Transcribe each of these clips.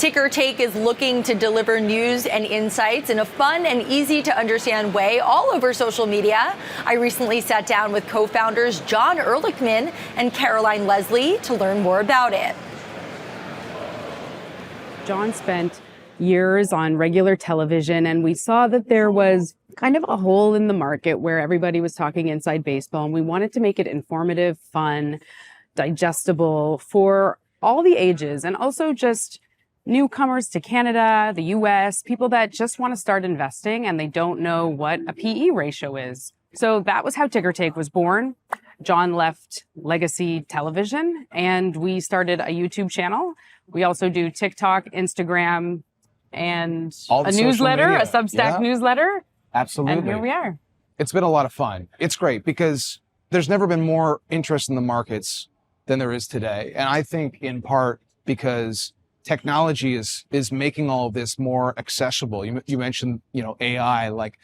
Ticker Take is looking to deliver news and insights in a fun and easy to understand way all over social media. I recently sat down with co-founders John Erlichman and Caroline Leslie to learn more about it. John spent years on regular television, and we saw that there was kind of a hole in the market where everybody was talking inside baseball, and we wanted to make it informative, fun, digestible for all the ages, and also just newcomers to Canada, the US, people that just want to start investing and they don't know what a PE ratio is. So that was how Ticker Take was born. John left legacy television and we started a YouTube channel. We also do TikTok, Instagram, and a newsletter, a Substack newsletter. Absolutely. And here we are. It's been a lot of fun. It's great because there's never been more interest in the markets than there is today. And I think in part because technology is making all of this more accessible. You mentioned, AI, like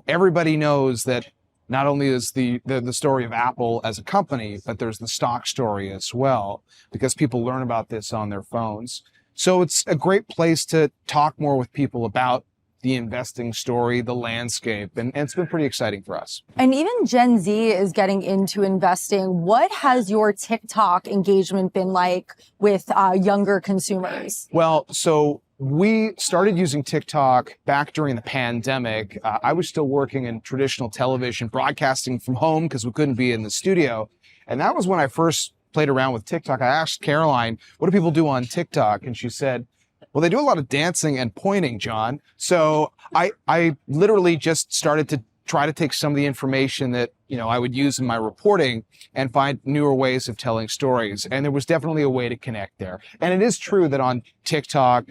everybody knows that not only is the story of Apple as a company, but there's the stock story as well, because people learn about this on their phones. So it's a great place to talk more with people about the investing story, the landscape, and it's been pretty exciting for us. And even Gen Z is getting into investing. What has your TikTok engagement been like with younger consumers? Well, so we started using TikTok back during the pandemic. I was still working in traditional television, broadcasting from home because we couldn't be in the studio. And that was when I first played around with TikTok. I asked Caroline, what do people do on TikTok? And she said, well, they do a lot of dancing and pointing, John. So I literally just started to try to take some of the information that, I would use in my reporting and find newer ways of telling stories. And there was definitely a way to connect there. And it is true that on TikTok,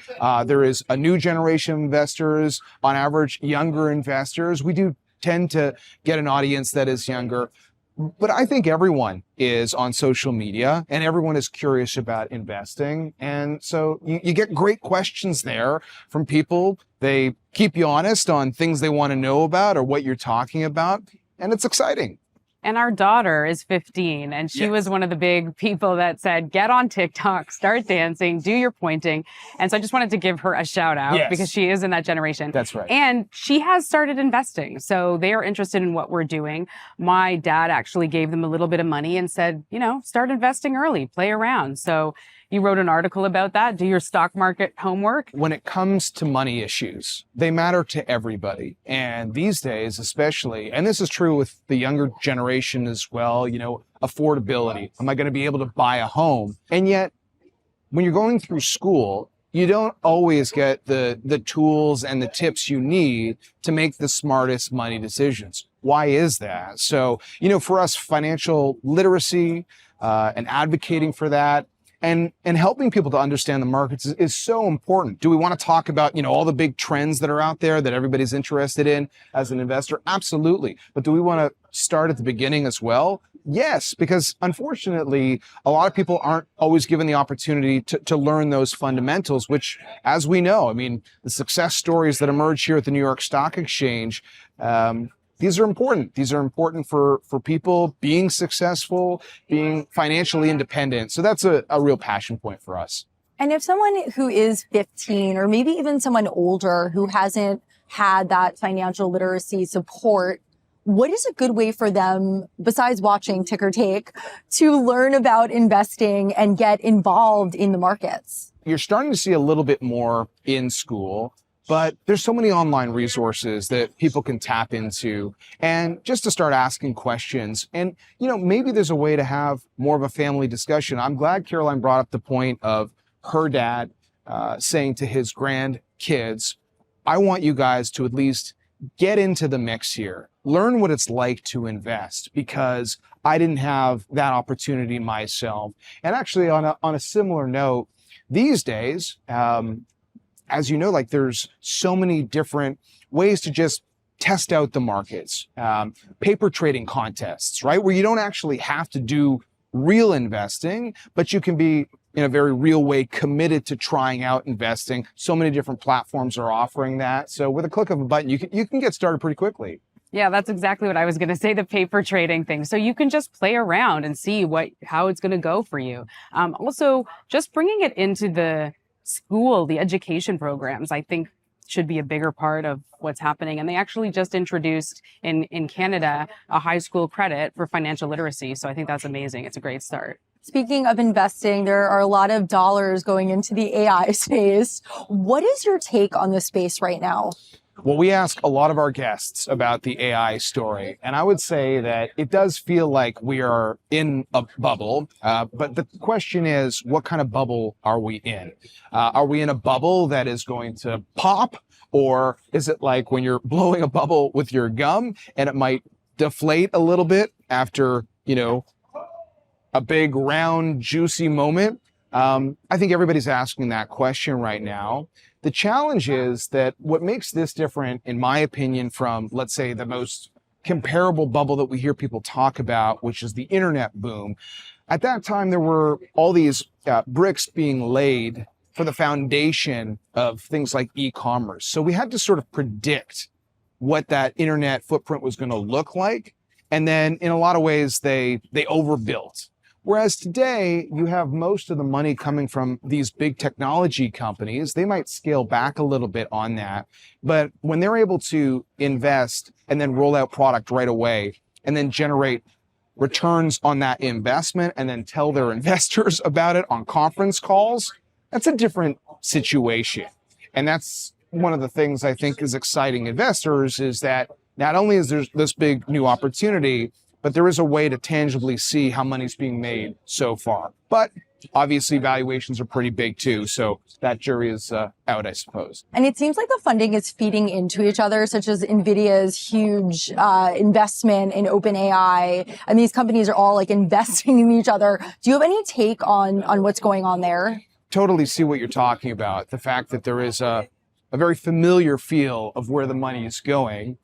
there is a new generation of investors, on average, younger investors. We do tend to get an audience that is younger. But I think everyone is on social media and everyone is curious about investing. And so you get great questions there from people. They keep you honest on things they want to know about or what you're talking about. And it's exciting. And our daughter is 15, and she was one of the big people that said, get on TikTok, start dancing, do your pointing. And so I just wanted to give her a shout out because she is in that generation. That's right. And she has started investing. So they are interested in what we're doing. My dad actually gave them a little bit of money and said, start investing early, play around. So you wrote an article about that. Do your stock market homework. When it comes to money issues, they matter to everybody. And these days, especially, and this is true with the younger generation as well, affordability. Am I going to be able to buy a home? And yet, when you're going through school, you don't always get the tools and the tips you need to make the smartest money decisions. Why is that? So, for us, financial literacy and advocating for that, and helping people to understand the markets is so important. Do we want to talk about, all the big trends that are out there that everybody's interested in as an investor? Absolutely. But do we want to start at the beginning as well? Yes, because unfortunately, a lot of people aren't always given the opportunity to learn those fundamentals, which, as we know, the success stories that emerge here at the New York Stock Exchange, these are important. These are important for people being successful, being financially independent. So that's a real passion point for us. And if someone who is 15 or maybe even someone older who hasn't had that financial literacy support, what is a good way for them, besides watching Ticker Take, to learn about investing and get involved in the markets? You're starting to see a little bit more in school. But there's so many online resources that people can tap into and just to start asking questions. And, maybe there's a way to have more of a family discussion. I'm glad Caroline brought up the point of her dad saying to his grandkids, I want you guys to at least get into the mix here. Learn what it's like to invest because I didn't have that opportunity myself. And actually on a similar note, these days, as you know, there's so many different ways to just test out the markets, paper trading contests, right? Where you don't actually have to do real investing, but you can be in a very real way committed to trying out investing. So many different platforms are offering that. So with a click of a button, you can get started pretty quickly. Yeah, that's exactly what I was going to say, the paper trading thing. So you can just play around and see how it's going to go for you. Also, just bringing it into the school, the education programs, I think should be a bigger part of what's happening. And they actually just introduced in Canada a high school credit for financial literacy. So I think that's amazing. It's a great start. Speaking of investing, there are a lot of dollars going into the AI space. What is your take on this space right now? Well, we ask a lot of our guests about the AI story, and I would say that it does feel like we are in a bubble. But the question is, what kind of bubble are we in? Are we in a bubble that is going to pop, or is it like when you're blowing a bubble with your gum and it might deflate a little bit after, a big, round, juicy moment? I think everybody's asking that question right now. The challenge is that what makes this different, in my opinion, from, let's say, the most comparable bubble that we hear people talk about, which is the internet boom. At that time, there were all these bricks being laid for the foundation of things like e-commerce. So we had to sort of predict what that internet footprint was going to look like. And then in a lot of ways, they overbuilt. Whereas today, you have most of the money coming from these big technology companies. They might scale back a little bit on that. But when they're able to invest and then roll out product right away and then generate returns on that investment and then tell their investors about it on conference calls, that's a different situation. And that's one of the things I think is exciting investors, is that not only is there this big new opportunity, but there is a way to tangibly see how money's being made so far. But obviously valuations are pretty big too. So that jury is out, I suppose. And it seems like the funding is feeding into each other, such as NVIDIA's huge investment in OpenAI. And these companies are all like investing in each other. Do you have any take on what's going on there? Totally see what you're talking about. The fact that there is a very familiar feel of where the money is going.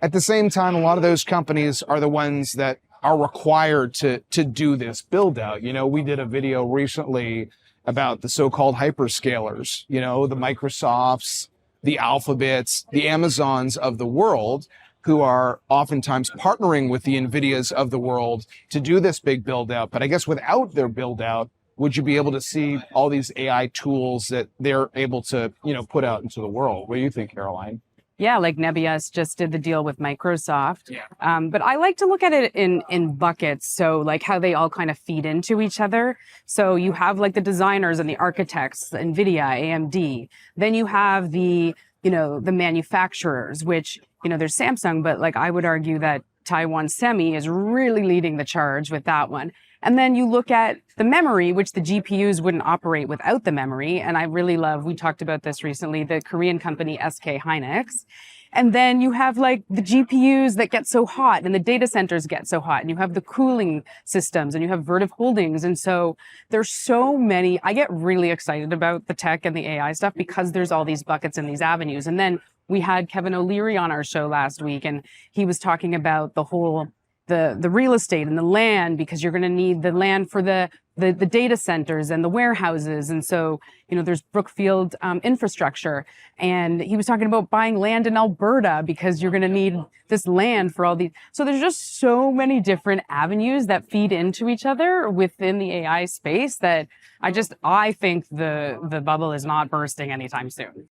At the same time, a lot of those companies are the ones that are required to do this build out. We did a video recently about the so-called hyperscalers, the Microsofts, the Alphabets, the Amazons of the world, who are oftentimes partnering with the NVIDIAs of the world to do this big build out. But I guess without their build out, would you be able to see all these AI tools that they're able to, put out into the world? What do you think, Caroline? Yeah, like Nebius just did the deal with Microsoft. Yeah. But I like to look at it in buckets. So like how they all kind of feed into each other. So you have like the designers and the architects, NVIDIA, AMD. Then you have the manufacturers, which, there's Samsung, but like I would argue that Taiwan Semi is really leading the charge with that one. And then you look at the memory, which the GPUs wouldn't operate without the memory. And I really love, we talked about this recently, the Korean company SK Hynix. And then you have like the GPUs that get so hot and the data centers get so hot, and you have the cooling systems and you have Vertiv Holdings. And so there's so many, I get really excited about the tech and the AI stuff because there's all these buckets and these avenues. And then we had Kevin O'Leary on our show last week, and he was talking about the whole the real estate and the land, because you're going to need the land for the data centers and the warehouses. And so, there's Brookfield infrastructure. And he was talking about buying land in Alberta because you're going to need this land for all these. So there's just so many different avenues that feed into each other within the AI space that I think the bubble is not bursting anytime soon.